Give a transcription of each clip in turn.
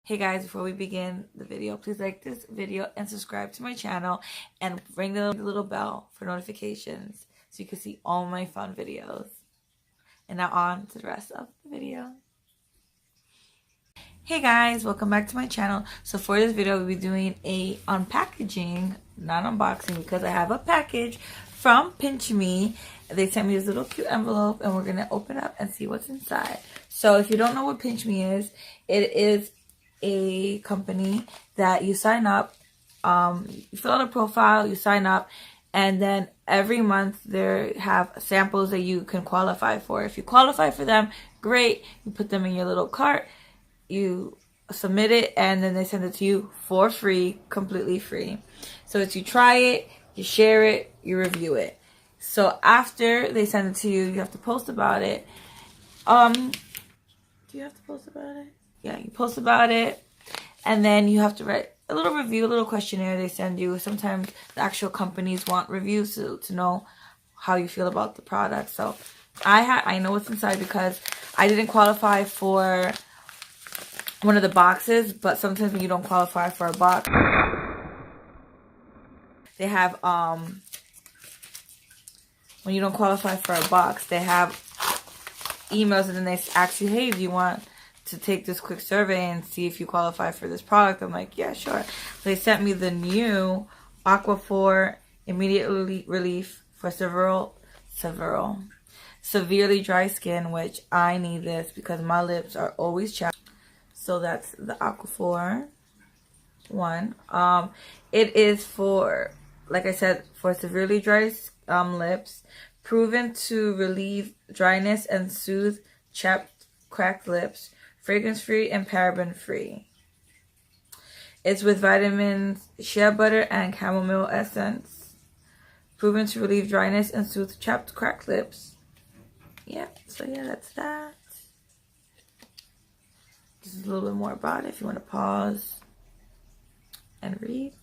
Hey guys, before we begin the video, please like this video and subscribe to my channel and ring the little bell for notifications so you can see all my fun videos. And now on to the rest of the video. Hey guys, welcome back to my channel. So for this video, we'll be doing a unpackaging, not unboxing, because I have a package from Pinchme. They sent me this little cute envelope and we're going to open up and see what's inside. So if you don't know what Pinchme is, it is a company that you sign up, you fill out a profile, you sign up, and then every month they have samples that you can qualify for. If you qualify for them, great. You put them in your little cart, you submit it, and then they send it to you for free, completely free. So it's you try it, you share it, you review it. So after they send it to you, you have to post about it. Do you have to post about it? Yeah, you post about it, and then you have to write a little review, a little questionnaire they send you. Sometimes the actual companies want reviews to know how you feel about the product. So I know what's inside because I didn't qualify for one of the boxes, but sometimes when you don't qualify for a box, they have when you don't qualify for a box, they have emails, and then they ask you, hey, do you want to take this quick survey and see if you qualify for this product? I'm like, yeah, sure. They sent me the new Aquaphor Immediate Relief for severely dry skin, which I need this because my lips are always chapped. So that's the Aquaphor one. It is for, like I said, for severely dry lips, proven to relieve dryness and soothe chapped, cracked lips, fragrance-free and paraben-free. It's with vitamins, shea butter, and chamomile essence. Proven to relieve dryness and soothe chapped, cracked lips. Yeah, so yeah, that's that. This is a little bit more about it if you want to pause and read.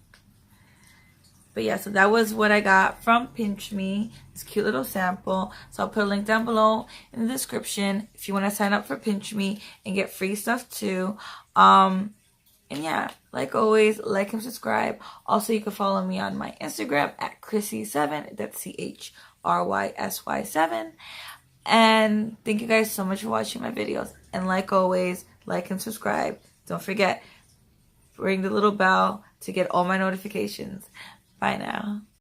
But yeah, so that was what I got from Pinchme. This cute little sample. So I'll put a link down below in the description if you want to sign up for Pinchme and get free stuff too. And yeah, like always, like and subscribe. Also, you can follow me on my Instagram at Chrissy7. That's CHRYSY7. And thank you guys so much for watching my videos. And like always, like and subscribe. Don't forget, ring the little bell to get all my notifications. Bye now.